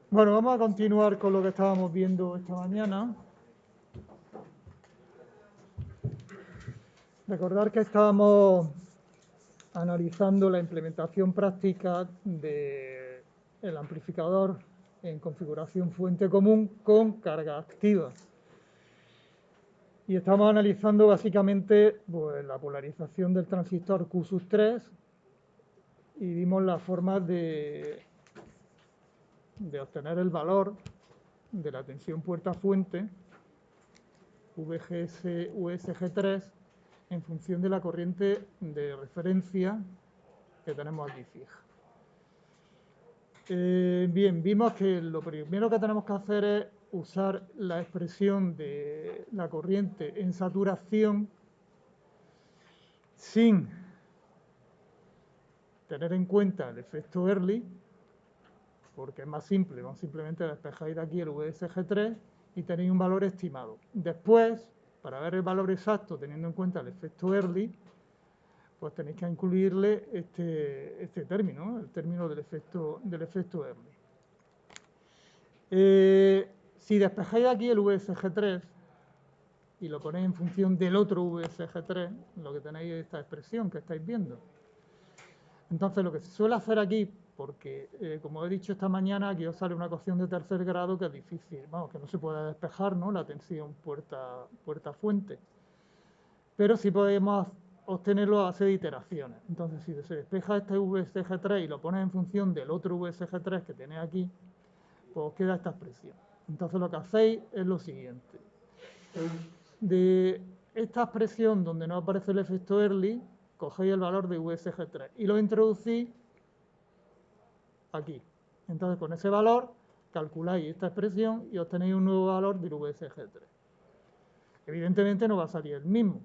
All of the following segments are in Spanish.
Bueno, vamos a continuar con lo que estábamos viendo esta mañana. Recordar que estábamos analizando la implementación práctica del amplificador en configuración fuente común con carga activa. Y estamos analizando básicamente pues, la polarización del transistor Q3 y vimos las formas de obtener el valor de la tensión puerta-fuente VGS USG3 en función de la corriente de referencia que tenemos aquí fija. Bien, vimos que lo primero que tenemos que hacer es usar la expresión de la corriente en saturación sin tener en cuenta el efecto Early, porque es más simple, vamos simplemente a despejar de aquí el VSG3 y tenéis un valor estimado. Después, para ver el valor exacto teniendo en cuenta el efecto Early, pues tenéis que incluirle este término, ¿no? El término del efecto Early. Si despejáis aquí el VSG3 y lo ponéis en función del otro VSG3, lo que tenéis es esta expresión que estáis viendo. Entonces, lo que se suele hacer aquí, porque como he dicho esta mañana, aquí os sale una ecuación de tercer grado que es difícil, vamos, que no se puede despejar, ¿no? La tensión puerta-fuente. Pero sí podemos obtenerlo a base de iteraciones. Entonces, si se despeja este VSG3 y lo pones en función del otro VSG3 que tenéis aquí, pues os queda esta expresión. Entonces, lo que hacéis es lo siguiente. De esta expresión donde no aparece el efecto Early, cogéis el valor de VSG3 y lo introducís aquí. Entonces, con ese valor, calculáis esta expresión y obtenéis un nuevo valor del VSG3. Evidentemente no va a salir el mismo.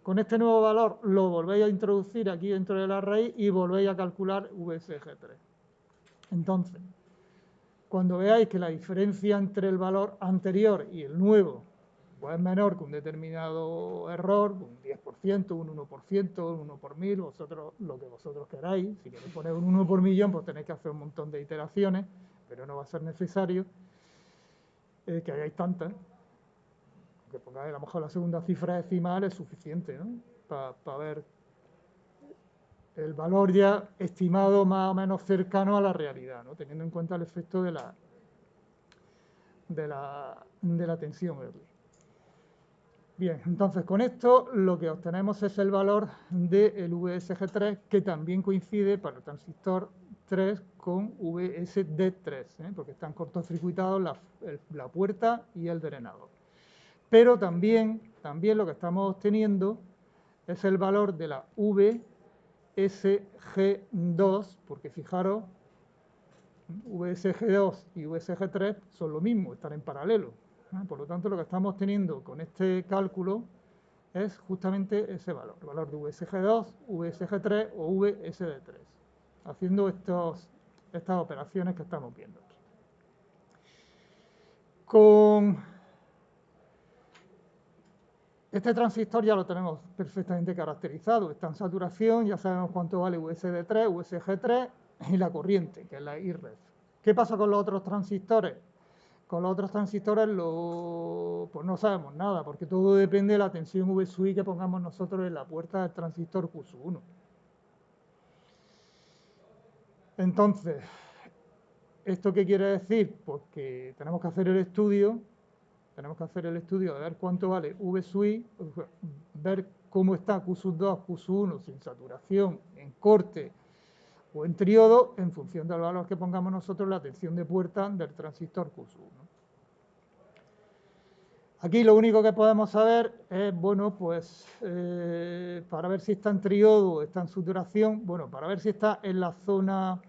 Con este nuevo valor lo volvéis a introducir aquí dentro de la raíz y volvéis a calcular VSG3. Entonces, cuando veáis que la diferencia entre el valor anterior y el nuevo pues es menor que un determinado error, un 10%, un 1%, un 1 por mil, vosotros lo que vosotros queráis. Si queréis poner un 1 por millón, pues tenéis que hacer un montón de iteraciones, pero no va a ser necesario que hagáis tantas. Que pongáis a lo mejor la segunda cifra decimal es suficiente, ¿no? Para ver el valor ya estimado más o menos cercano a la realidad, ¿no? Teniendo en cuenta el efecto de la tensión Early. Bien, entonces con esto lo que obtenemos es el valor del VSG3 que también coincide para el transistor 3 con VSD3, porque están cortocircuitados la puerta y el drenador. Pero también lo que estamos obteniendo es el valor de la VSG2, porque fijaros, VSG2 y VSG3 son lo mismo, están en paralelo. Por lo tanto, lo que estamos teniendo con este cálculo es justamente ese valor, el valor de VSG2, VSG3 o VSD3, haciendo estas operaciones que estamos viendo aquí. Con este transistor ya lo tenemos perfectamente caracterizado, está en saturación, ya sabemos cuánto vale VSD3, VSG3 y la corriente, que es la IREF. ¿Qué pasa con los otros transistores? Con los otros transistores pues no sabemos nada, porque todo depende de la tensión V sui que pongamos nosotros en la puerta del transistor Q1. Entonces, ¿esto qué quiere decir? Pues que tenemos que hacer el estudio, de ver cuánto vale V sui, ver cómo está Q2, Q1 sin saturación, en corte o en triodo, en función del valor que pongamos nosotros en la tensión de puerta del transistor Q1. Aquí lo único que podemos saber es, bueno, pues para ver si está en triodo o está en saturación, bueno, para ver si está en la zona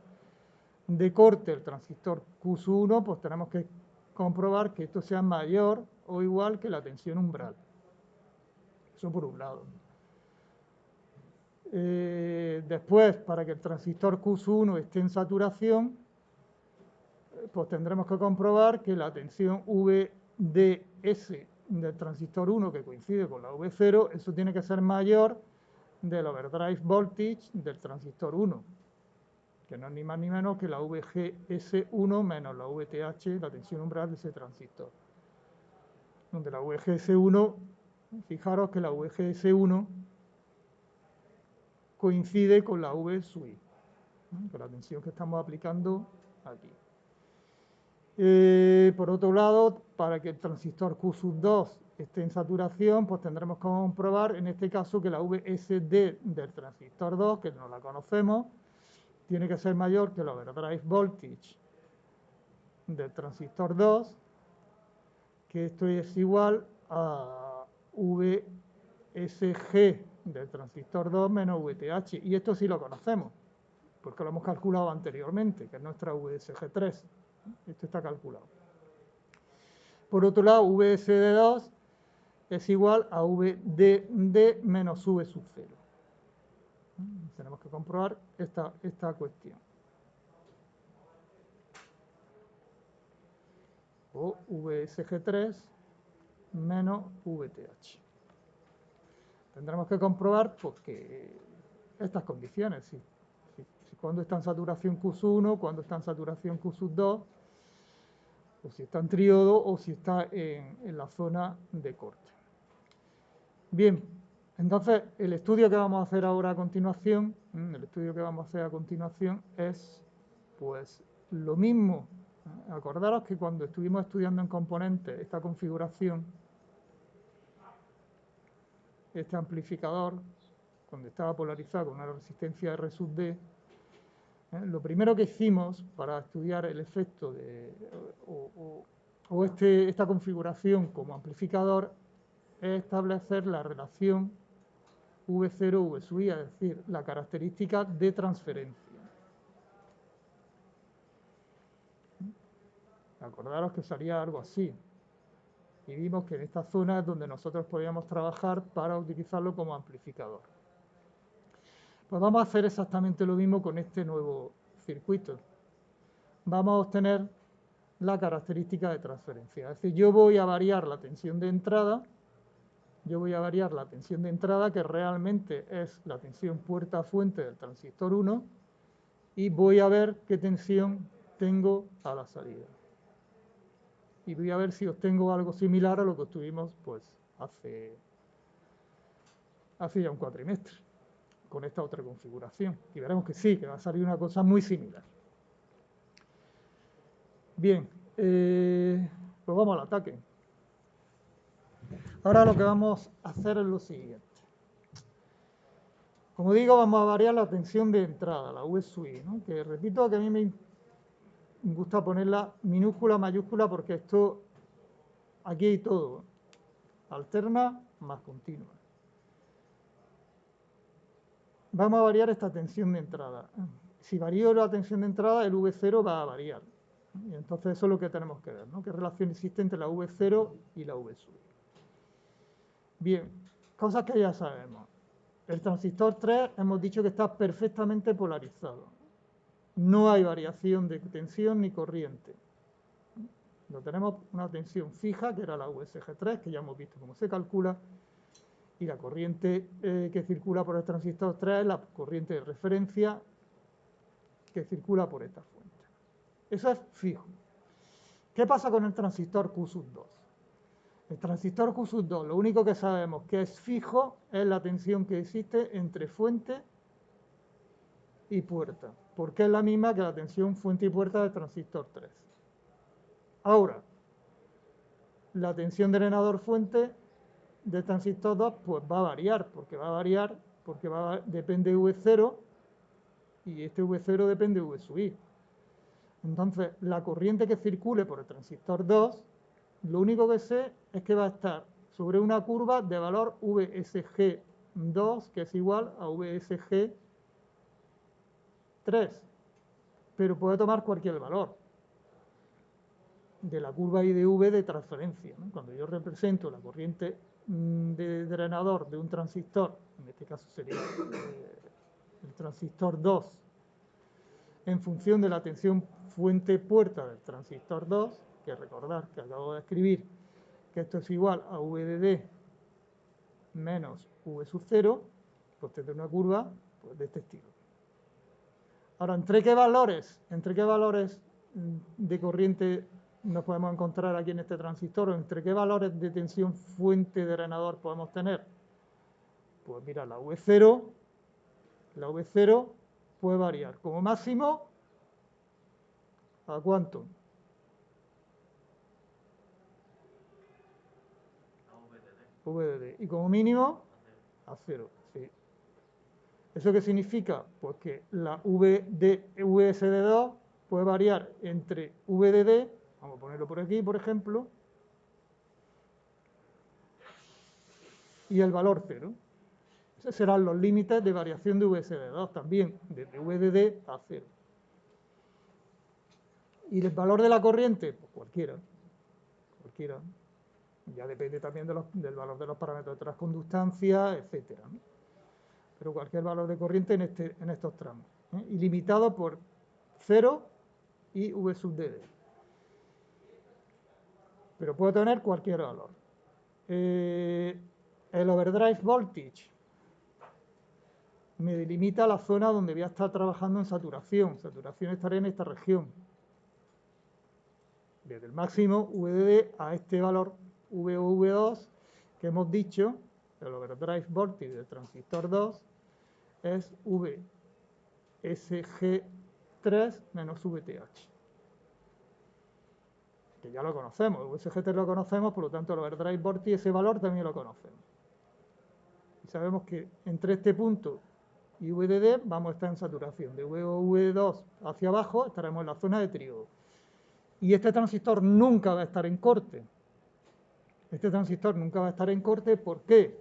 de corte el transistor Q1, pues tenemos que comprobar que esto sea mayor o igual que la tensión umbral. Eso por un lado. Después, para que el transistor Q1 esté en saturación, pues tendremos que comprobar que la tensión VDS del transistor 1, que coincide con la V0, eso tiene que ser mayor del overdrive voltage del transistor 1. que no es ni más ni menos que la VGS1 menos la VTH, la tensión umbral de ese transistor. Donde la VGS1, fijaros que la VGS1 coincide con la V sub I, con la tensión que estamos aplicando aquí. Por otro lado, para que el transistor Q2 esté en saturación, pues tendremos que comprobar, en este caso, que la VSD del transistor 2, que no la conocemos, tiene que ser mayor que el overdrive voltage del transistor 2, que esto es igual a VSG del transistor 2 menos VTH. Y esto sí lo conocemos, porque lo hemos calculado anteriormente, que es nuestra VSG3. Esto está calculado. Por otro lado, VSD2 es igual a VDD menos V sub 0. Tenemos que comprobar esta cuestión. O VSG3 menos VTH. Tendremos que comprobar porque estas condiciones, si cuando está en saturación Q1, cuando está en saturación Q2, o si está en tríodo o si está en la zona de corte. Bien, entonces el estudio que vamos a hacer ahora a continuación, es pues lo mismo. Acordaros que cuando estuvimos estudiando en componentes esta configuración, este amplificador, cuando estaba polarizado con una resistencia R sub D, lo primero que hicimos para estudiar el efecto esta configuración como amplificador es establecer la relación V0, V sub I, es decir, la característica de transferencia. Acordaros que salía algo así. Y vimos que en esta zona es donde nosotros podíamos trabajar para utilizarlo como amplificador. Pues vamos a hacer exactamente lo mismo con este nuevo circuito. Vamos a obtener la característica de transferencia. Es decir, yo voy a variar la tensión de entrada, que realmente es la tensión puerta-fuente del transistor 1, y voy a ver qué tensión tengo a la salida. Y voy a ver si obtengo algo similar a lo que obtuvimos pues, hace ya un cuatrimestre, con esta otra configuración. Y veremos que sí, que va a salir una cosa muy similar. Bien, pues vamos al ataque. Ahora lo que vamos a hacer es lo siguiente. Como digo, vamos a variar la tensión de entrada, la V sub I, ¿no? Que repito que a mí me gusta ponerla minúscula, mayúscula, porque esto, aquí hay todo, alterna más continua. Vamos a variar esta tensión de entrada. Si varío la tensión de entrada, el V0 va a variar. Y entonces eso es lo que tenemos que ver, ¿no? ¿Qué relación existe entre la V0 y la V sub I? Bien, cosas que ya sabemos. El transistor 3 hemos dicho que está perfectamente polarizado. No hay variación de tensión ni corriente. No tenemos una tensión fija, que era la VSG3, que ya hemos visto cómo se calcula, y la corriente que circula por el transistor 3 es la corriente de referencia que circula por esta fuente. Eso es fijo. ¿Qué pasa con el transistor Q2? El transistor Q2, lo único que sabemos que es fijo es la tensión que existe entre fuente y puerta, porque es la misma que la tensión fuente y puerta del transistor 3. Ahora, la tensión drenador fuente del transistor 2 pues va a variar, porque depende de V0 y este V0 depende de V sub I. Entonces, la corriente que circule por el transistor 2, lo único que sé es que va a estar sobre una curva de valor VSG2, que es igual a VSG3, pero puede tomar cualquier valor de la curva IDV de transferencia, ¿no? Cuando yo represento la corriente de drenador de un transistor, en este caso sería el transistor 2, en función de la tensión fuente-puerta del transistor 2, que recordar que acabo de escribir que esto es igual a VDD menos V sub 0, pues tendré una curva pues, de este estilo. Ahora, ¿entre qué valores de corriente nos podemos encontrar aquí en este transistor? ¿O entre qué valores de tensión fuente drenador podemos tener? Pues mira, la V0 puede variar como máximo ¿a cuánto? VDD. Y como mínimo a 0. Sí. ¿Eso qué significa? Pues que la VSD2 puede variar entre VDD, vamos a ponerlo por aquí, por ejemplo, y el valor 0. Esos serán los límites de variación de VSD2 también, desde VDD a 0. ¿Y el valor de la corriente? Pues cualquiera. Ya depende también del valor de los parámetros de transconductancia, etcétera, ¿no? Pero cualquier valor de corriente en estos tramos. Ilimitado por 0 y V sub dd. Pero puedo tener cualquier valor. El overdrive voltage me delimita la zona donde voy a estar trabajando en saturación. Saturación estaré en esta región. Desde el máximo VDD a este valor VO2 que hemos dicho, el overdrive voltage del transistor 2 es VSG3 menos VTH. Que ya lo conocemos, VSG3 lo conocemos, por lo tanto el overdrive voltage, ese valor también lo conocemos. Y sabemos que entre este punto y VDD vamos a estar en saturación. De VO2 hacia abajo estaremos en la zona de tríodo. Y este transistor nunca va a estar en corte. Este transistor nunca va a estar en corte, ¿por qué?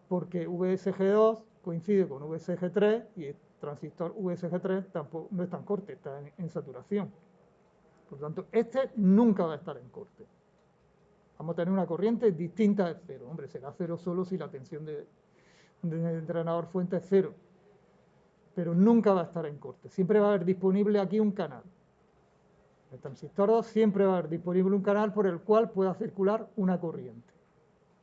Porque VSG2 coincide con VSG3 y el transistor VSG3 tampoco, no está en corte, está en saturación. Por lo tanto, este nunca va a estar en corte. Vamos a tener una corriente distinta de cero. Hombre, será cero solo si la tensión del entrenador fuente es cero. Pero nunca va a estar en corte. Siempre va a haber disponible aquí un canal. El transistor 2 siempre va a haber disponible un canal por el cual pueda circular una corriente,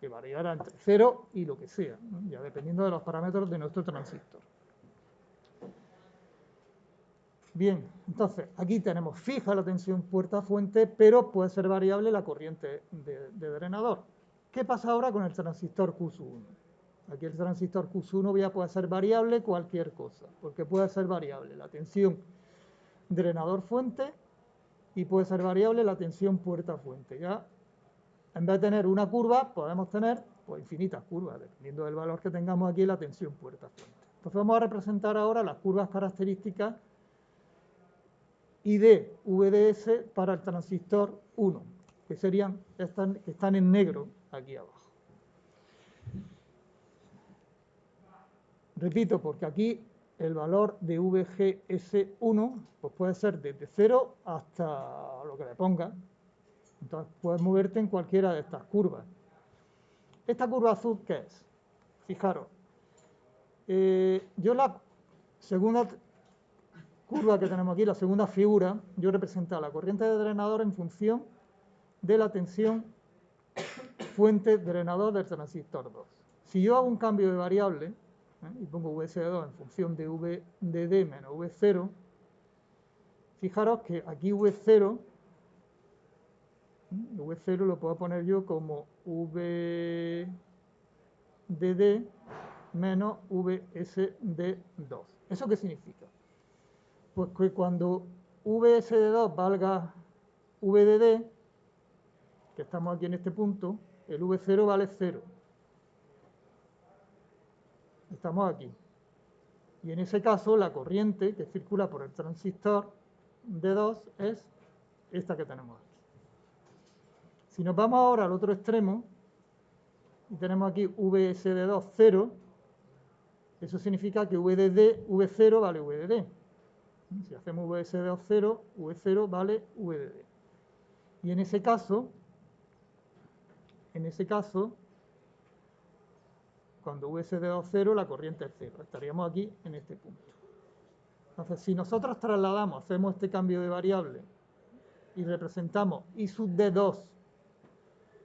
que variará entre 0 y lo que sea, ¿no? Ya dependiendo de los parámetros de nuestro transistor. Bien, entonces aquí tenemos fija la tensión puerta-fuente, pero puede ser variable la corriente de drenador. ¿Qué pasa ahora con el transistor Q1? Aquí el transistor Q1 ya puede ser variable cualquier cosa, porque puede ser variable la tensión drenador-fuente y puede ser variable la tensión puerta-fuente. Ya, en vez de tener una curva, podemos tener pues, infinitas curvas, dependiendo del valor que tengamos aquí en la tensión puerta-fuente. Entonces vamos a representar ahora las curvas características y de VDS para el transistor 1, que serían estas que están en negro aquí abajo. Repito, porque aquí el valor de VGS1 pues puede ser desde 0 hasta lo que le ponga. Entonces puedes moverte en cualquiera de estas curvas. ¿Esta curva azul qué es? Fijaros, yo la segunda curva que tenemos aquí, la segunda figura, yo he representado la corriente de drenador en función de la tensión fuente drenador del transistor 2. Si yo hago un cambio de variable y pongo VSD2 en función de VDD menos V0, fijaros que aquí V0 lo puedo poner yo como VDD menos VSD2. ¿Eso qué significa? Pues que cuando VSD2 valga VDD, que estamos aquí en este punto, el V0 vale 0. Estamos aquí. Y en ese caso, la corriente que circula por el transistor D2 es esta que tenemos aquí. Si nos vamos ahora al otro extremo, y tenemos aquí VSD2 0, eso significa que V0 vale VDD. Si hacemos VSD2 0, V0 vale VDD. Y en ese caso, cuando VSD2 0, la corriente es 0. Estaríamos aquí en este punto. Entonces, si nosotros trasladamos, hacemos este cambio de variable y representamos I sub D2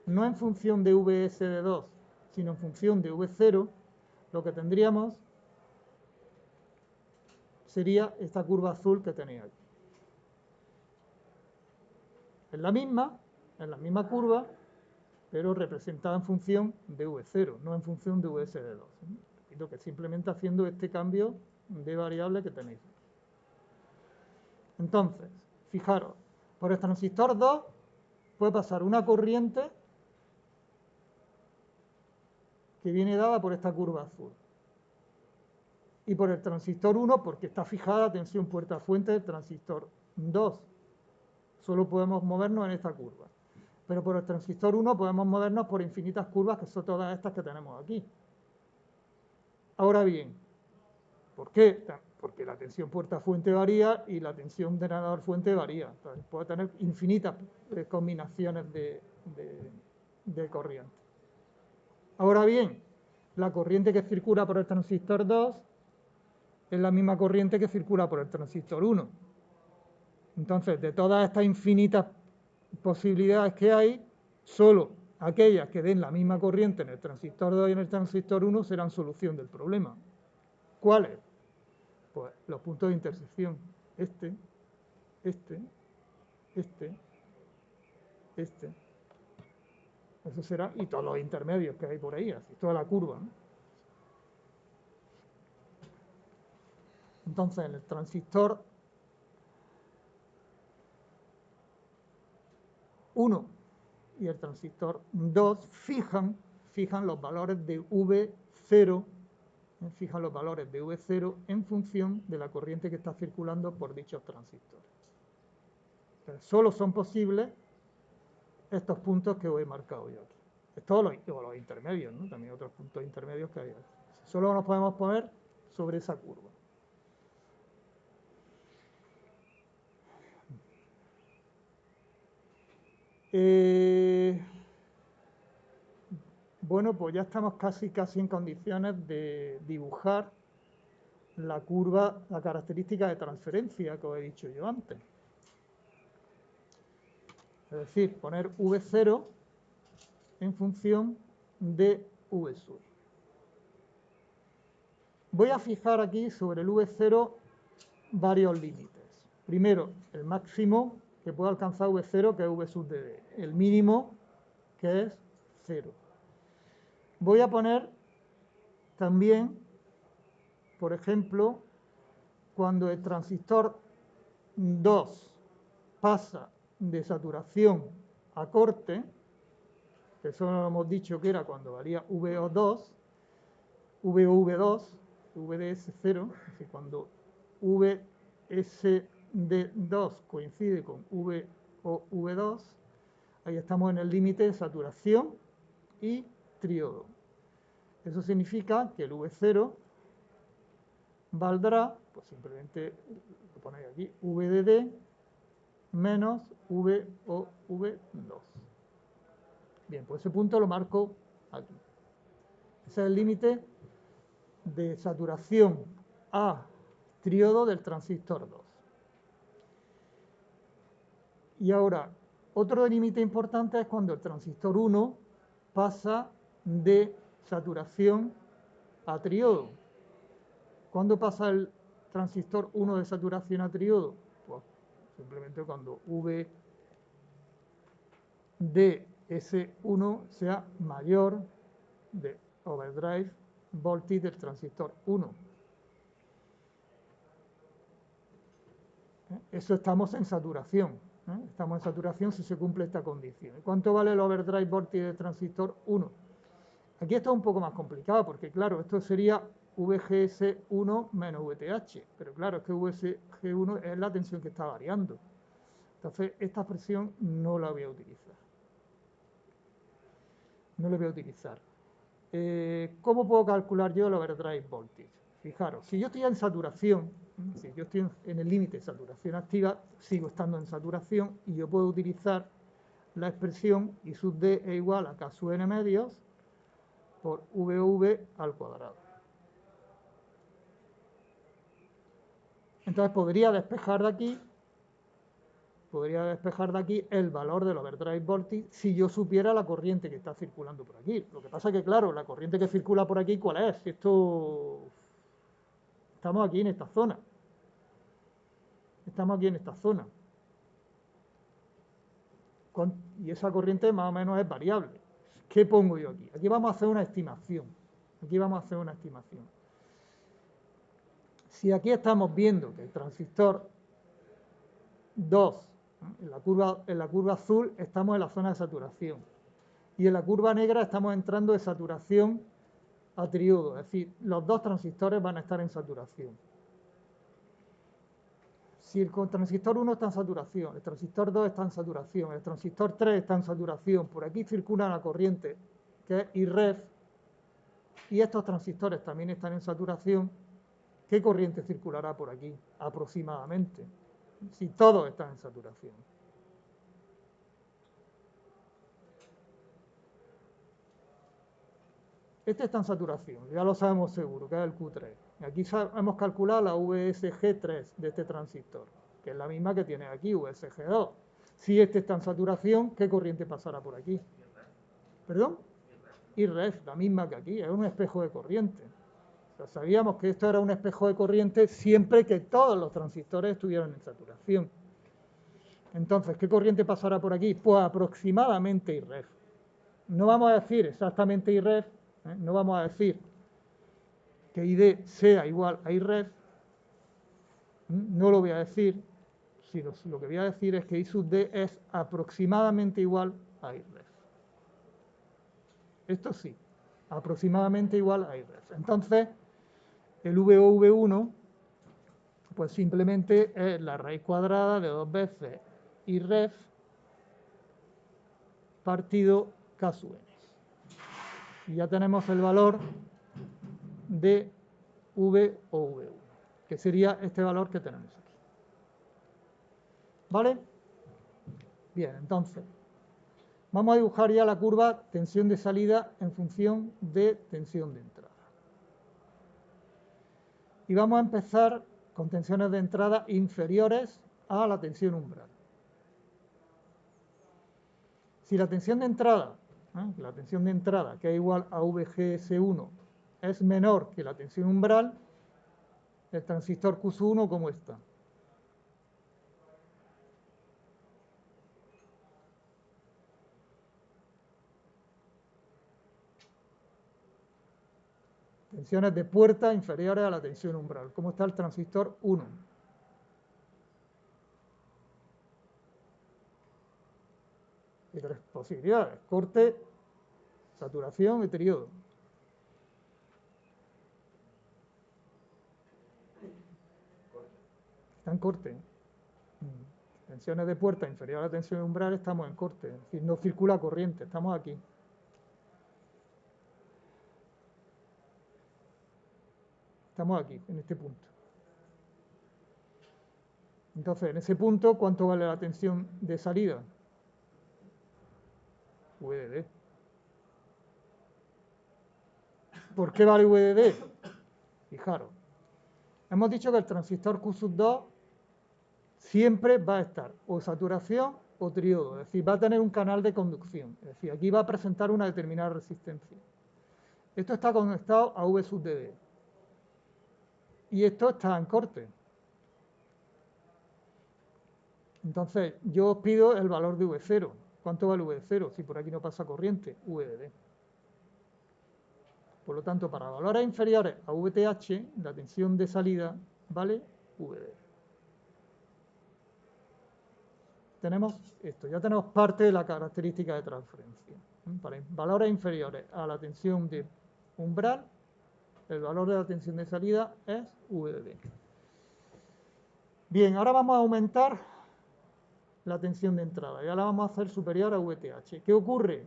no en función de VSD2, sino en función de V0, lo que tendríamos sería esta curva azul que tenéis aquí. Es la misma curva, pero representada en función de V0, no en función de VSD2. Repito que simplemente haciendo este cambio de variable que tenéis. Entonces, fijaros, por el transistor 2 puede pasar una corriente que viene dada por esta curva azul. Y por el transistor 1, porque está fijada la tensión puerta-fuente del transistor 2. Solo podemos movernos en esta curva. Pero por el transistor 1 podemos movernos por infinitas curvas, que son todas estas que tenemos aquí. Ahora bien, ¿por qué? Porque la tensión puerta-fuente varía y la tensión drenador-fuente varía. Entonces, puede tener infinitas combinaciones de corriente. Ahora bien, la corriente que circula por el transistor 2 es la misma corriente que circula por el transistor 1. Entonces, de todas estas infinitas posibilidades que hay, solo aquellas que den la misma corriente en el transistor 2 y en el transistor 1 serán solución del problema. ¿Cuáles? Pues los puntos de intersección. Este. Eso será, y todos los intermedios que hay por ahí, así, toda la curva, ¿no? Entonces, en el transistor 1 y el transistor 2 fijan los valores de V0, fijan los valores de V0 en función de la corriente que está circulando por dichos transistores. Entonces, solo son posibles estos puntos que os he marcado yo aquí. Todos los intermedios, ¿no? También otros puntos intermedios que hay aquí. Solo nos podemos poner sobre esa curva. Bueno, pues ya estamos casi en condiciones de dibujar la curva, la característica de transferencia que os he dicho yo antes. Es decir, poner V0 en función de V sur. Voy a fijar aquí sobre el V0 varios límites. Primero, el máximo que puede alcanzar V0, que es V sub de D. El mínimo, que es 0. Voy a poner también, por ejemplo, cuando el transistor 2 pasa de saturación a corte, que eso lo hemos dicho que era cuando valía VO2, VOV2, VDS0, es decir, cuando VSD2 coincide con VOV2, ahí estamos en el límite de saturación y tríodo. Eso significa que el V0 valdrá, pues simplemente lo ponéis aquí, VDD menos VOV2. Bien, pues ese punto lo marco aquí. Ese es el límite de saturación a tríodo del transistor 2. Y ahora, otro límite importante es cuando el transistor 1 pasa de saturación a tríodo. ¿Cuándo pasa el transistor 1 de saturación a tríodo? Pues simplemente cuando VDS1 sea mayor de overdrive voltage del transistor 1. Eso estamos en saturación. Estamos en saturación si se cumple esta condición. ¿Cuánto vale el overdrive voltage del transistor 1? Aquí está un poco más complicado porque, claro, esto sería VGS1 menos VTH, pero claro, es que VGS1 es la tensión que está variando. Entonces, esta expresión no la voy a utilizar. No la voy a utilizar. ¿Cómo puedo calcular yo el overdrive voltage? Fijaros, si yo estoy en saturación, si yo estoy en el límite de saturación activa, sigo estando en saturación y yo puedo utilizar la expresión I sub D es igual a K sub N medios por VV al cuadrado. Entonces podría despejar de aquí el valor del overdrive voltage si yo supiera la corriente que está circulando por aquí. Lo que pasa es que, claro, la corriente que circula por aquí, ¿cuál es? Si esto... Estamos aquí en esta zona. Estamos aquí en esta zona. Y esa corriente más o menos es variable. ¿Qué pongo yo aquí? Aquí vamos a hacer una estimación. Aquí vamos a hacer una estimación. Si aquí estamos viendo que el transistor 2, en la curva azul estamos en la zona de saturación y en la curva negra estamos entrando de saturación a triodo, es decir, los dos transistores van a estar en saturación. Si el transistor 1 está en saturación, el transistor 2 está en saturación, el transistor 3 está en saturación, por aquí circula una corriente que es IREF, y estos transistores también están en saturación, ¿qué corriente circulará por aquí aproximadamente? Si todos están en saturación. Este está en saturación, ya lo sabemos seguro, que es el Q3. Y aquí hemos calculado la VSG3 de este transistor, que es la misma que tiene aquí, VSG2. Si este está en saturación, ¿qué corriente pasará por aquí? ¿Perdón? IREF, la misma que aquí, es un espejo de corriente. O sea, sabíamos que esto era un espejo de corriente siempre que todos los transistores estuvieran en saturación. Entonces, ¿qué corriente pasará por aquí? Pues aproximadamente IREF. No vamos a decir exactamente IREF, no vamos a decir que ID sea igual a IREF, no lo voy a decir, sino lo que voy a decir es que I sub D es aproximadamente igual a IREF. Esto sí, aproximadamente igual a IREF. Entonces, el VOV1, pues simplemente es la raíz cuadrada de 2 veces IREF partido K sub n. Y ya tenemos el valor de V o V1, que sería este valor que tenemos aquí. ¿Vale? Bien, entonces, vamos a dibujar ya la curva tensión de salida en función de tensión de entrada. Y vamos a empezar con tensiones de entrada inferiores a la tensión umbral. Si la tensión de entrada, que es igual a VGS1, es menor que la tensión umbral, el transistor Q1, ¿cómo está? Tensiones de puerta inferiores a la tensión umbral. ¿Cómo está el transistor 1? Hay tres posibilidades: corte, saturación y triodo. Está en corte. Tensiones de puerta inferior a la tensión umbral, estamos en corte. Es decir, no circula corriente, estamos aquí. Estamos aquí, en este punto. Entonces, en ese punto, ¿cuánto vale la tensión de salida? VDD. ¿Por qué vale VDD? Fijaros, hemos dicho que el transistor Q2 siempre va a estar o saturación o triodo, es decir, va a tener un canal de conducción, es decir, aquí va a presentar una determinada resistencia. Esto está conectado a V sub DD. Y esto está en corte. Entonces, yo os pido el valor de V0. ¿Cuánto vale V0? Si por aquí no pasa corriente, VDD. Por lo tanto, para valores inferiores a VTH, la tensión de salida vale VD. Tenemos esto, ya tenemos parte de la característica de transferencia. Para valores inferiores a la tensión de umbral, el valor de la tensión de salida es VD. Bien, ahora vamos a aumentar la tensión de entrada, ya la vamos a hacer superior a VTH. ¿Qué ocurre?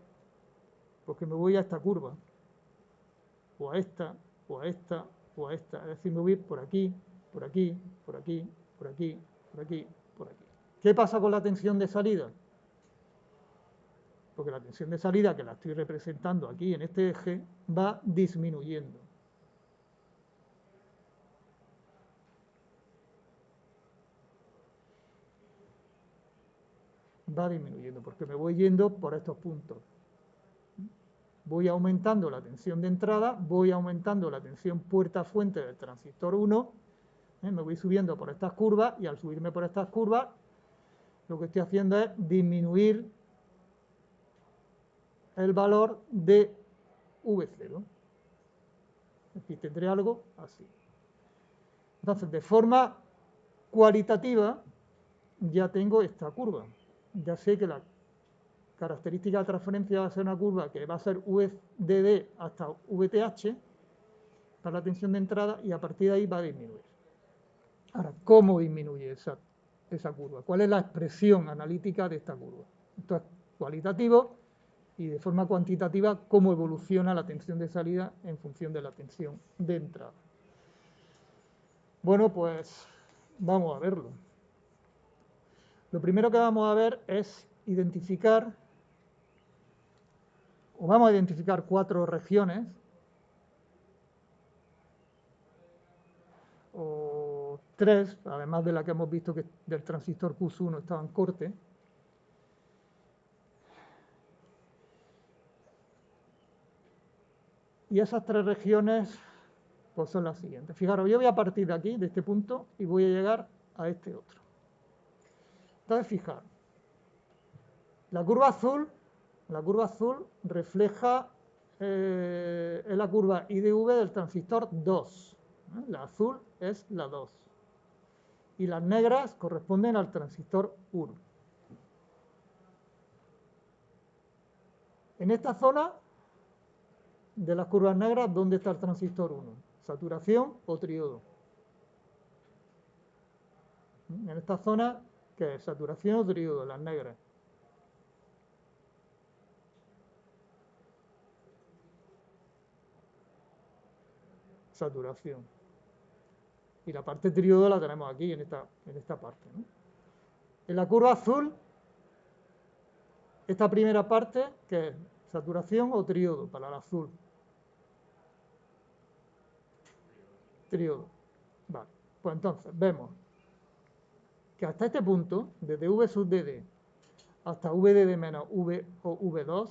Pues que me voy a esta curva, o a esta, o a esta, o a esta. Es decir, me voy por aquí, por aquí, por aquí, por aquí, por aquí, por aquí. ¿Qué pasa con la tensión de salida? Porque la tensión de salida, que la estoy representando aquí en este eje, va disminuyendo. Va disminuyendo, porque me voy yendo por estos puntos. Voy aumentando la tensión de entrada, voy aumentando la tensión puerta-fuente del transistor 1, Me voy subiendo por estas curvas y al subirme por estas curvas lo que estoy haciendo es disminuir el valor de V0. Es decir, tendré algo así. Entonces, de forma cualitativa, ya tengo esta curva. Ya sé que la característica de transferencia va a ser una curva que va a ser VDD hasta VTH para la tensión de entrada y a partir de ahí va a disminuir. Ahora, ¿cómo disminuye esa curva? ¿Cuál es la expresión analítica de esta curva? Esto es cualitativo y de forma cuantitativa cómo evoluciona la tensión de salida en función de la tensión de entrada. Bueno, pues vamos a verlo. Lo primero que vamos a ver es identificar, o vamos a identificar 4 regiones, o 3, además de la que hemos visto que del transistor Q1 estaba en corte. Y esas 3 regiones pues son las siguientes. Fijaros, yo voy a partir de aquí, de este punto, y voy a llegar a este otro. Entonces, fijaros, la curva azul refleja es la curva IDV del transistor 2. La azul es la 2. Y las negras corresponden al transistor 1. En esta zona de las curvas negras, ¿dónde está el transistor 1? ¿Saturación o triodo? En esta zona, ¿qué es? ¿Saturación o triodo? Las negras. Saturación. Y la parte triodo la tenemos aquí, en esta parte, ¿no? En la curva azul, esta primera parte, ¿qué es? ¿Saturación o triodo para el azul? Triodo. Vale. Pues entonces, vemos que hasta este punto, desde V sub dd hasta VDD menos V o V2,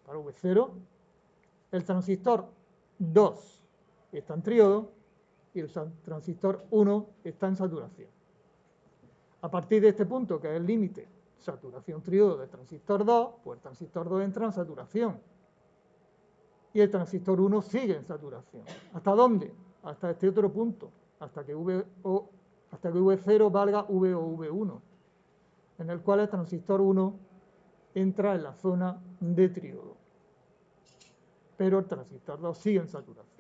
para V0, el transistor 2 está en triodo y el transistor 1 está en saturación. A partir de este punto, que es el límite saturación-triodo del transistor 2, pues el transistor 2 entra en saturación. Y el transistor 1 sigue en saturación. ¿Hasta dónde? Hasta este otro punto, hasta que V0 valga V o V1, en el cual el transistor 1 entra en la zona de triodo. Pero el transistor 2 sigue en saturación.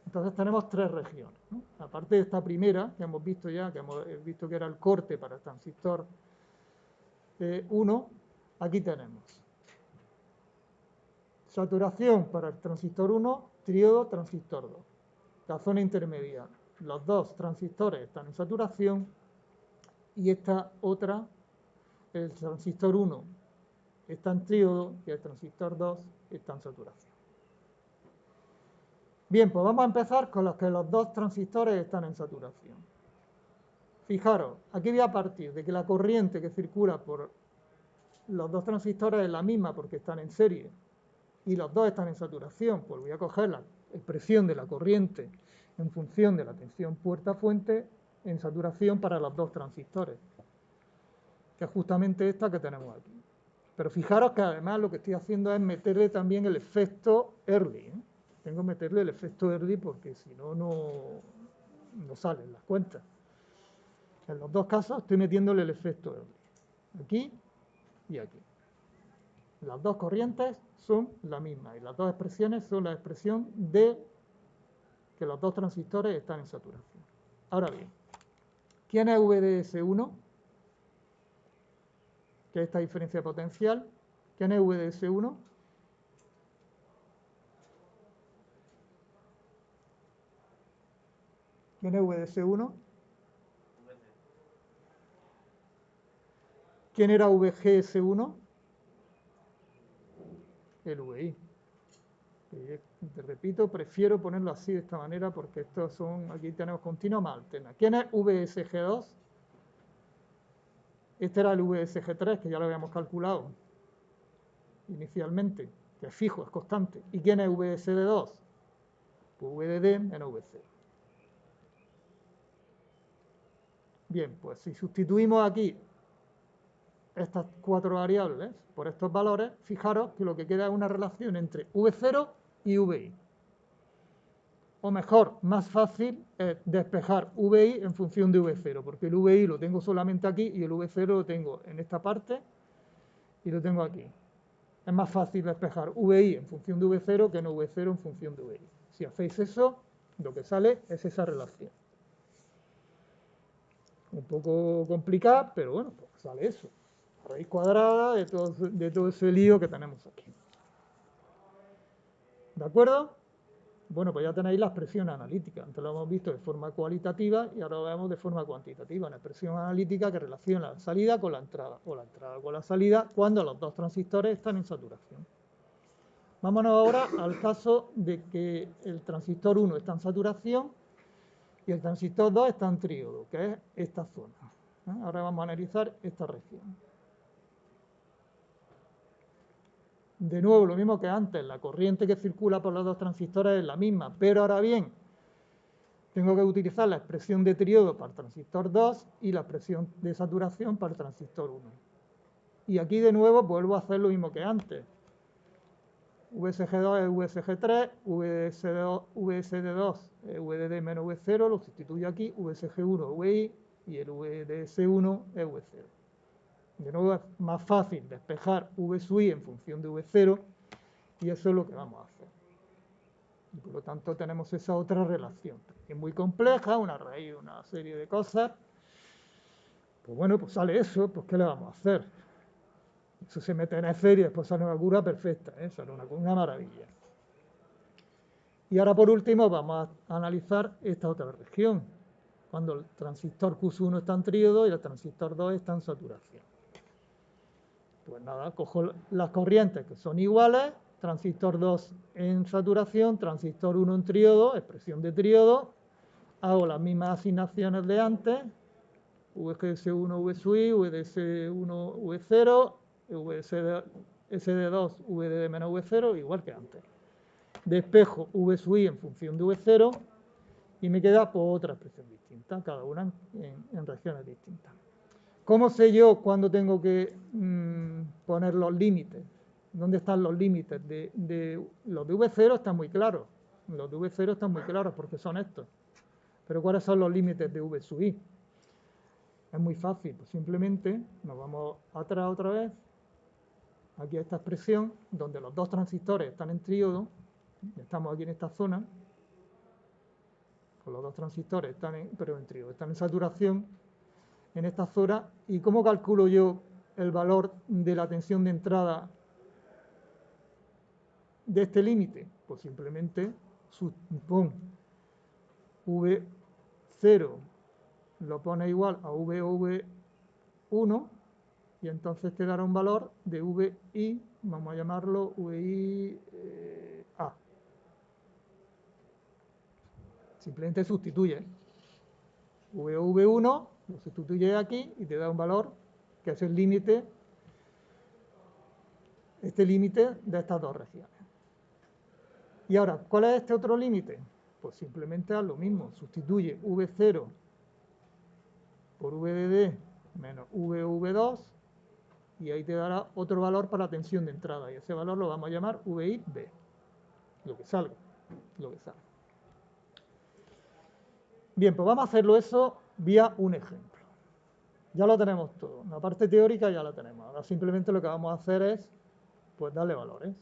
Entonces tenemos 3 regiones, ¿no? Aparte de esta primera, que hemos visto ya, que hemos visto que era el corte para el transistor 1, aquí tenemos saturación para el transistor 1, triodo, transistor 2. La zona intermedia, los 2 transistores están en saturación y esta otra, el transistor 1 está en triodo y el transistor 2 está en saturación. Bien, pues vamos a empezar con los que los 2 transistores están en saturación. Fijaros, aquí voy a partir de que la corriente que circula por los 2 transistores es la misma porque están en serie y los 2 están en saturación, pues voy a coger la expresión de la corriente en función de la tensión puerta-fuente en saturación para los 2 transistores, que es justamente esta que tenemos aquí. Pero fijaros que además lo que estoy haciendo es meterle también el efecto early, ¿eh? Tengo que meterle el efecto early porque si no, no salen las cuentas. En los 2 casos estoy metiéndole el efecto early, aquí y aquí. Las 2 corrientes son la misma y las 2 expresiones son la expresión de que los 2 transistores están en saturación. Ahora bien, ¿quién es VDS1? Que es esta diferencia potencial. ¿Quién es VDS1? ¿Quién es VDS1? ¿Quién era VGS1? El VI. Te repito, prefiero ponerlo así de esta manera porque estos son, aquí tenemos continua más alterna. ¿Quién es VSG2? Este era el VSG3, que ya lo habíamos calculado inicialmente, que es fijo, es constante. ¿Y quién es VSD2? Pues VDD menos VC. Bien, pues si sustituimos aquí estas 4 variables por estos valores, fijaros que lo que queda es una relación entre V0 y VI. O mejor, más fácil es despejar VI en función de V0, porque el VI lo tengo solamente aquí y el V0 lo tengo en esta parte y lo tengo aquí. Es más fácil despejar VI en función de V0 que no V0 en función de VI. Si hacéis eso, lo que sale es esa relación. Un poco complicada, pero bueno, pues sale eso. Raíz cuadrada de todo ese lío que tenemos aquí. ¿De acuerdo? Bueno, pues ya tenéis la expresión analítica. Antes lo hemos visto de forma cualitativa y ahora lo vemos de forma cuantitativa. Una expresión analítica que relaciona la salida con la entrada o la entrada con la salida cuando los dos transistores están en saturación. Vámonos ahora al caso de que el transistor 1 está en saturación y el transistor 2 está en tríodo, que es esta zona. Ahora vamos a analizar esta región. De nuevo, lo mismo que antes, la corriente que circula por los dos transistores es la misma, pero ahora bien, tengo que utilizar la expresión de tríodo para el transistor 2 y la expresión de saturación para el transistor 1. Y aquí de nuevo vuelvo a hacer lo mismo que antes. VSG2 es VSG3, VSD2 es VDD menos V0, lo sustituyo aquí, VSG1 es VI y el VDS1 es V0. De nuevo es más fácil despejar V sub I en función de V0 y eso es lo que vamos a hacer. Y por lo tanto tenemos esa otra relación. Es muy compleja, una raíz, una serie de cosas. Pues bueno, pues sale eso, pues ¿qué le vamos a hacer? Eso se mete en Excel y después sale una curva perfecta, sale una maravilla. Y ahora por último vamos a analizar esta otra región, cuando el transistor Q1 está en tríodo y el transistor 2 está en saturación. Pues nada, cojo las corrientes que son iguales, transistor 2 en saturación, transistor 1 en tríodo, expresión de tríodo, hago las mismas asignaciones de antes, VGS1, V sub I, VDS1, V0, SD2, VDD menos V0, igual que antes. Despejo V sub I en función de V0 y me queda por otra expresión distinta, cada una en regiones distintas. ¿Cómo sé yo cuándo tengo que poner los límites? ¿Dónde están los límites? Los de V0 están muy claros. Los de V0 están muy claros porque son estos. Pero ¿cuáles son los límites de V sub I? Es muy fácil. Pues simplemente nos vamos atrás otra vez. Aquí a esta expresión, donde los dos transistores están en tríodo. Estamos aquí en esta zona. Pues los dos transistores están en tríodo, están en saturación. En esta zona, ¿y cómo calculo yo el valor de la tensión de entrada de este límite? Pues simplemente pon V0 lo pone igual a VV1 y entonces te dará un valor de VI, vamos a llamarlo VI A. Simplemente sustituye VV1, lo sustituye aquí y te da un valor que es el límite, este límite de estas dos regiones. Y ahora, ¿cuál es este otro límite? Pues simplemente haz lo mismo, sustituye V0 por VDD menos VV2 y ahí te dará otro valor para la tensión de entrada y ese valor lo vamos a llamar VIB, lo que salga, lo que salga. Bien, pues vamos a hacerlo eso vía un ejemplo. Ya lo tenemos todo, la parte teórica ya la tenemos, ahora simplemente lo que vamos a hacer es pues darle valores.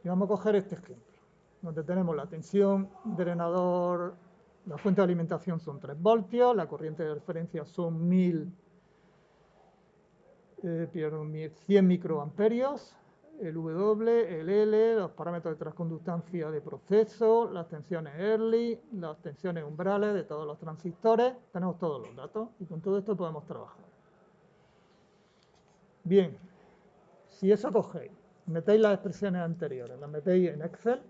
Y vamos a coger este ejemplo, donde tenemos la tensión drenador, la fuente de alimentación son 3 voltios, la corriente de referencia son 100 microamperios, el W, el L, los parámetros de transconductancia de proceso, las tensiones Early, las tensiones umbrales de todos los transistores, tenemos todos los datos y con todo esto podemos trabajar. Bien, si eso cogéis, metéis las expresiones anteriores, las metéis en Excel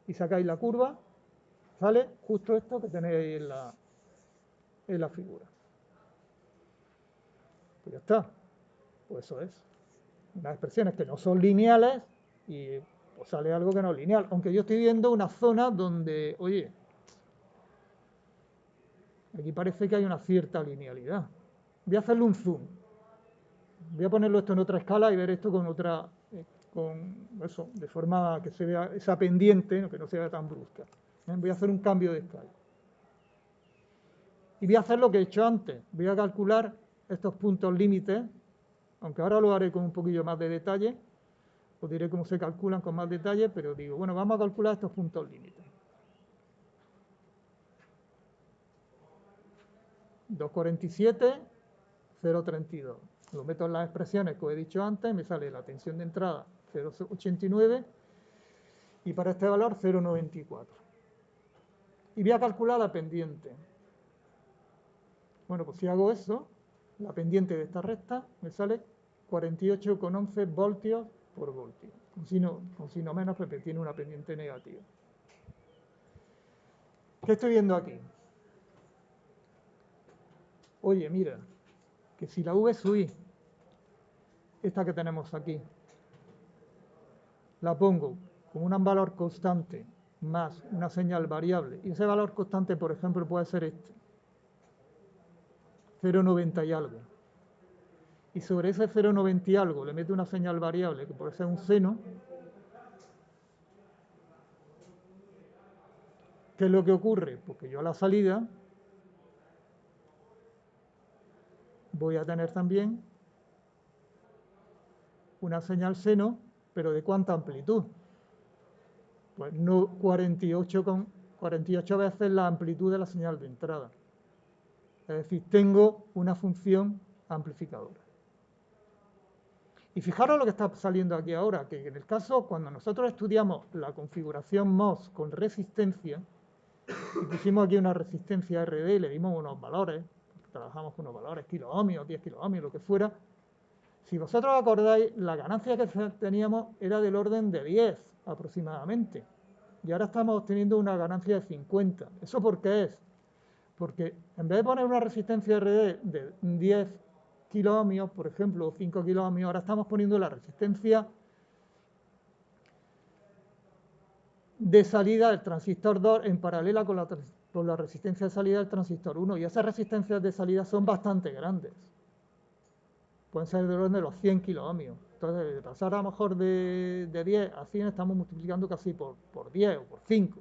y sacáis la curva, sale justo esto que tenéis en la figura. Pues ya está, pues eso es. Unas expresiones que no son lineales y pues sale algo que no es lineal. Aunque yo estoy viendo una zona donde, oye, Aquí parece que hay una cierta linealidad. Voy a hacerle un zoom. Voy a ponerlo esto en otra escala y ver esto con otra, con eso, de forma que se vea esa pendiente, que no se vea tan brusca. Voy a hacer un cambio de escala. Y voy a hacer lo que he hecho antes. Voy a calcular estos puntos límites, aunque ahora lo haré con un poquillo más de detalle. Os diré cómo se calculan con más detalle, pero digo, bueno, vamos a calcular estos puntos límites. 247, 0,32. Lo meto en las expresiones que os he dicho antes, me sale la tensión de entrada 0,89 y para este valor 0,94. Y voy a calcular la pendiente. Bueno, pues si hago eso, la pendiente de esta recta me sale 48,11 voltios por voltio. Con signo menos porque tiene una pendiente negativa. ¿Qué estoy viendo aquí? Oye, mira, que si la V sub I, esta que tenemos aquí, la pongo con un valor constante más una señal variable, y ese valor constante, por ejemplo, puede ser este, 0,90 y algo. Y sobre ese 0,90 y algo le meto una señal variable, que puede ser un seno. ¿Qué es lo que ocurre? Porque yo a la salida voy a tener también una señal seno, pero ¿de cuánta amplitud? Pues no 48 veces la amplitud de la señal de entrada. Es decir, tengo una función amplificadora. Y fijaros lo que está saliendo aquí ahora, que en el caso, cuando nosotros estudiamos la configuración MOS con resistencia, y pusimos aquí una resistencia RD y le dimos unos valores, trabajamos con unos valores, kiloohmios, 10 kiloohmios, lo que fuera, si vosotros acordáis, la ganancia que teníamos era del orden de 10 aproximadamente. Y ahora estamos obteniendo una ganancia de 50. ¿Eso por qué es? Porque en vez de poner una resistencia RD de 10 kiloohmios, por ejemplo, o 5 kiloohmios, ahora estamos poniendo la resistencia de salida del transistor 2 en paralela con la resistencia de salida del transistor 1. Y esas resistencias de salida son bastante grandes. Pueden ser del orden de los 100 kiloohmios. Entonces, de pasar a lo mejor de 10 a 100, estamos multiplicando casi por 10 o por 5.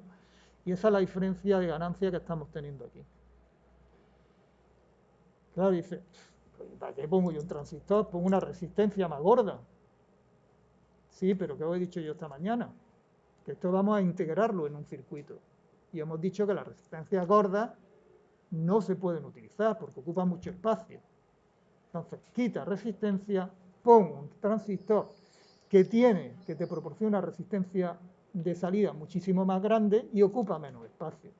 Y esa es la diferencia de ganancia que estamos teniendo aquí. Claro, dice, ¿para qué pongo yo un transistor? Pongo una resistencia más gorda. Sí, pero ¿qué os he dicho yo esta mañana? Que esto vamos a integrarlo en un circuito. Y hemos dicho que las resistencias gordas no se pueden utilizar porque ocupan mucho espacio. Entonces, quita resistencia, pon un transistor que te proporciona resistencia de salida muchísimo más grande y ocupa menos espacio.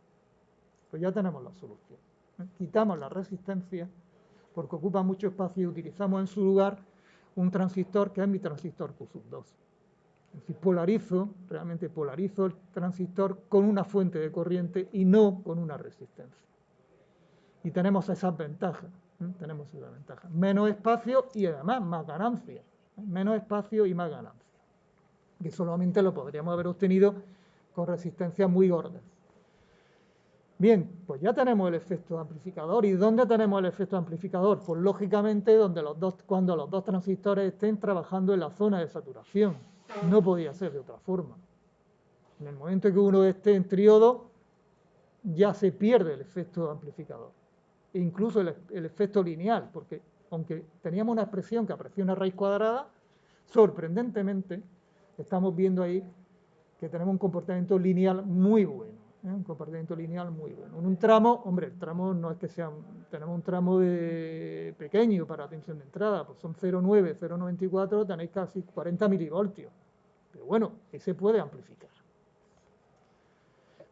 Pues ya tenemos la solución. Quitamos la resistencia porque ocupa mucho espacio y utilizamos en su lugar un transistor que es mi transistor Q2. Es decir, realmente polarizo el transistor con una fuente de corriente y no con una resistencia. Y tenemos esas ventajas. Tenemos esa ventaja. Menos espacio y además más ganancia. Menos espacio y más ganancia. Que solamente lo podríamos haber obtenido con resistencias muy gordas. Bien, pues ya tenemos el efecto amplificador. ¿Y dónde tenemos el efecto amplificador? Pues lógicamente cuando los dos transistores estén trabajando en la zona de saturación. No podía ser de otra forma. En el momento en que uno esté en triodo, ya se pierde el efecto amplificador. E incluso el efecto lineal, porque aunque teníamos una expresión que aparecía una raíz cuadrada, sorprendentemente estamos viendo ahí que tenemos un comportamiento lineal muy bueno. Un comportamiento lineal muy bueno. En un tramo, hombre, el tramo no es que sea, tenemos un tramo pequeño para tensión de entrada, pues son 0,9, 0,94, tenéis casi 40 milivoltios. Pero bueno, ese puede amplificar.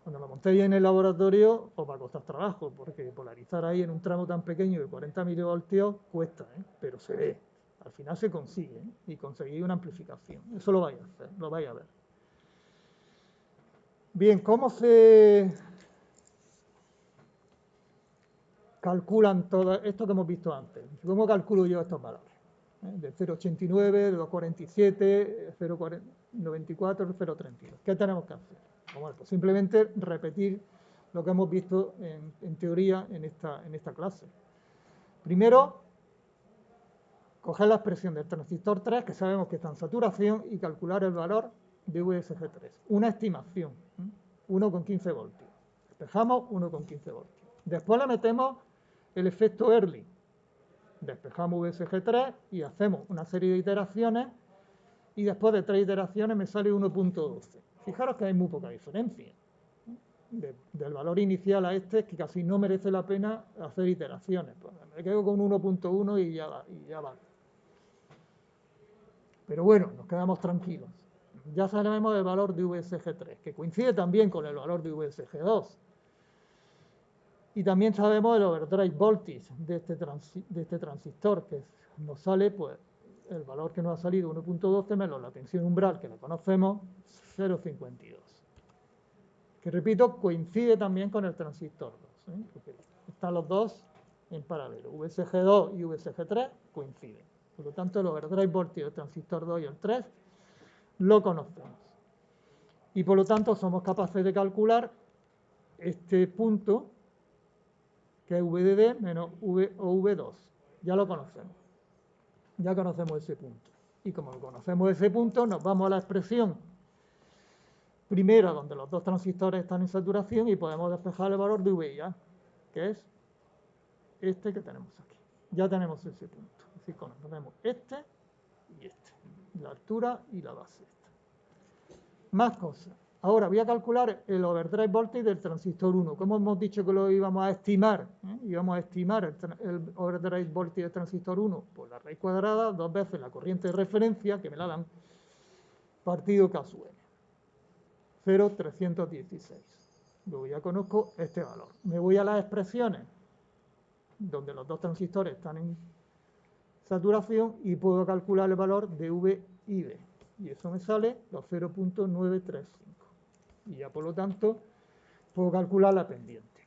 Cuando lo montéis en el laboratorio os va a costar trabajo, porque polarizar ahí en un tramo tan pequeño de 40 milivoltios cuesta, pero se ve. Al final se consigue, y conseguís una amplificación. Eso lo vais a hacer, lo vais a ver. Bien, ¿cómo se calculan todo esto que hemos visto antes? ¿Cómo calculo yo estos valores? De 0,89, de 2,47, 0,94, 0,32. ¿Qué tenemos que hacer? Bueno, pues simplemente repetir lo que hemos visto en teoría en esta clase. Primero, coger la expresión del transistor 3, que sabemos que está en saturación, y calcular el valor de VSG3. Una estimación, 1,15 voltios. Despejamos 1,15 voltios. Después le metemos el efecto Early. Despejamos VSG3 y hacemos una serie de iteraciones, y después de 3 iteraciones me sale 1,12. Fijaros que hay muy poca diferencia. Del valor inicial a este, es que casi no merece la pena hacer iteraciones. Pues me quedo con 1,1 y ya va. Pero bueno, nos quedamos tranquilos. Ya sabemos el valor de VSG3, que coincide también con el valor de VSG2. Y también sabemos el overdrive voltage de este transistor, que nos sale, pues, el valor que nos ha salido, 1,12 menos la tensión umbral, que la conocemos, 0,52. Que repito, coincide también con el transistor 2, porque están los dos en paralelo. VSG2 y VSG3 coinciden. Por lo tanto, el overdrive voltage del transistor 2 y el 3 lo conocemos. Y por lo tanto, somos capaces de calcular este punto, que es VDD menos V o V2. Ya lo conocemos. Ya conocemos ese punto. Y como conocemos ese punto, nos vamos a la expresión primera, donde los dos transistores están en saturación, y podemos despejar el valor de VIA, que es este que tenemos aquí. Ya tenemos ese punto. Es decir, conocemos este y este. La altura y la base esta. Más cosas. Ahora voy a calcular el overdrive voltage del transistor 1. ¿Cómo hemos dicho que lo íbamos a estimar? Íbamos a estimar el overdrive voltage del transistor 1 por la raíz cuadrada, 2 veces la corriente de referencia, que me la dan, partido K sub n. 0,316. Luego ya conozco este valor. Me voy a las expresiones, donde los dos transistores están en saturación, y puedo calcular el valor de V y D. Y eso me sale los 0,935. Y ya, por lo tanto, puedo calcular la pendiente.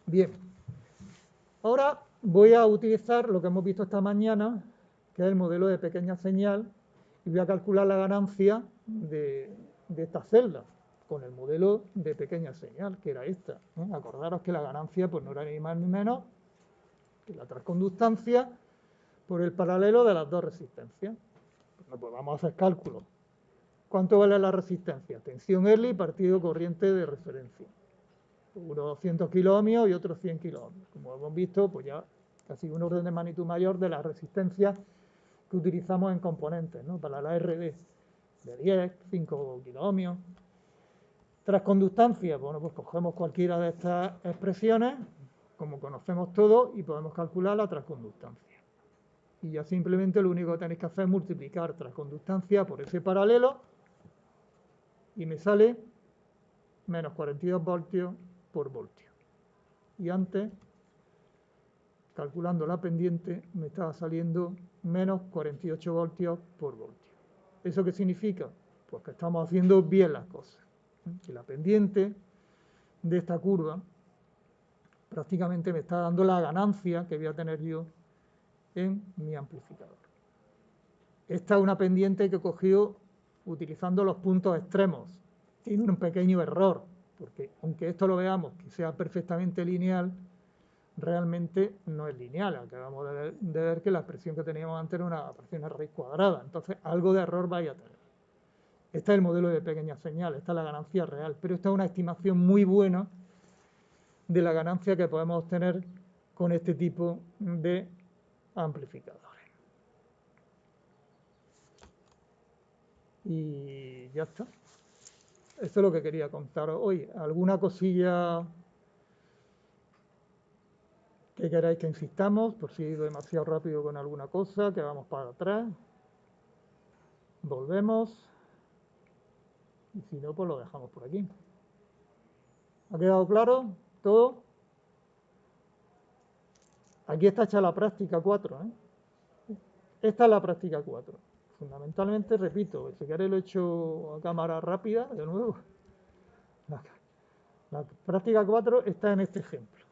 Bien. Ahora voy a utilizar lo que hemos visto esta mañana, que es el modelo de pequeña señal, y voy a calcular la ganancia de estas celdas con el modelo de pequeña señal, que era esta. Acordaros que la ganancia, pues, no era ni más ni menos que la transconductancia por el paralelo de las dos resistencias. Pues vamos a hacer cálculos. ¿Cuánto vale la resistencia? Tensión Early partido corriente de referencia. Uno 200 kiloohmios y otro 100 kiloohmios. Como hemos visto, pues ya casi un orden de magnitud mayor de la resistencia que utilizamos en componentes, ¿no? Para la RD, de 10, 5 kiloohmios. Transconductancia, bueno, pues cogemos cualquiera de estas expresiones, como conocemos todo, y podemos calcular la transconductancia. Y ya simplemente lo único que tenéis que hacer es multiplicar transconductancia por ese paralelo, y me sale menos 42 voltios por voltio. Y antes, calculando la pendiente, me estaba saliendo menos 48 voltios por voltio. ¿Eso qué significa? Pues que estamos haciendo bien las cosas. Que la pendiente de esta curva prácticamente me está dando la ganancia que voy a tener yo en mi amplificador. Esta es una pendiente que he cogido utilizando los puntos extremos. Tiene un pequeño error, porque aunque esto lo veamos que sea perfectamente lineal, realmente no es lineal. Acabamos de ver que la expresión que teníamos antes era una expresión de raíz cuadrada, entonces algo de error vaya a tener. Este es el modelo de pequeña señal, esta es la ganancia real, pero esta es una estimación muy buena de la ganancia que podemos obtener con este tipo de amplificadores. Y ya está. Esto es lo que quería contaros hoy. ¿Alguna cosilla que queráis que insistamos? Por si he ido demasiado rápido con alguna cosa, que vamos para atrás. Volvemos. Y si no, pues lo dejamos por aquí. ¿Ha quedado claro todo? Aquí está hecha la práctica 4. Esta es la práctica 4. Fundamentalmente, repito, si queréis lo he hecho a cámara rápida, de nuevo. La práctica 4 está en este ejemplo.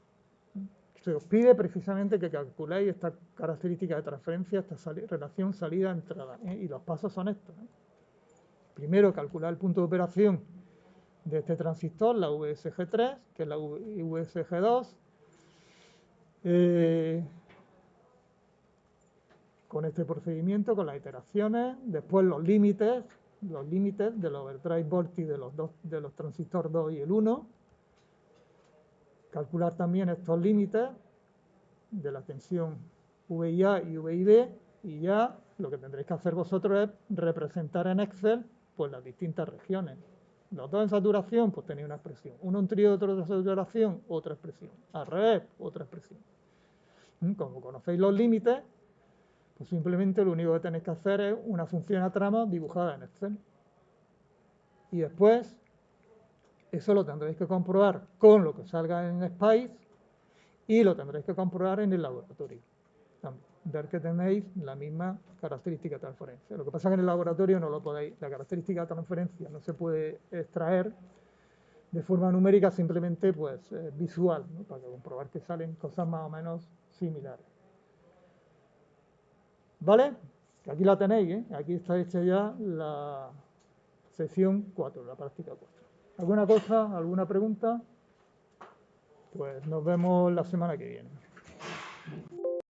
Se os pide precisamente que calculéis esta característica de transferencia, esta relación salida-entrada. Y los pasos son estos. Primero, calcular el punto de operación de este transistor, la VSG3, que es la VSG2, con este procedimiento, con las iteraciones, después los límites del overdrive voltage de los transistores 2 y el 1, calcular también estos límites de la tensión VIA y VIB, y ya lo que tendréis que hacer vosotros es representar en Excel pues las distintas regiones. Los dos en saturación, pues tenéis una expresión. Uno en trío, otro en saturación, otra expresión. Al revés, otra expresión. Como conocéis los límites, pues simplemente lo único que tenéis que hacer es una función a tramos dibujada en Excel. Y después, eso lo tendréis que comprobar con lo que salga en Spice y lo tendréis que comprobar en el laboratorio. Ver que tenéis la misma característica de transferencia. Lo que pasa es que en el laboratorio no lo podéis, la característica de transferencia no se puede extraer de forma numérica, simplemente pues visual, ¿no? Para comprobar que salen cosas más o menos similares. ¿Vale? Aquí la tenéis, ¿eh? Aquí está hecha ya la sección 4, la práctica 4. ¿Alguna cosa, alguna pregunta? Pues nos vemos la semana que viene.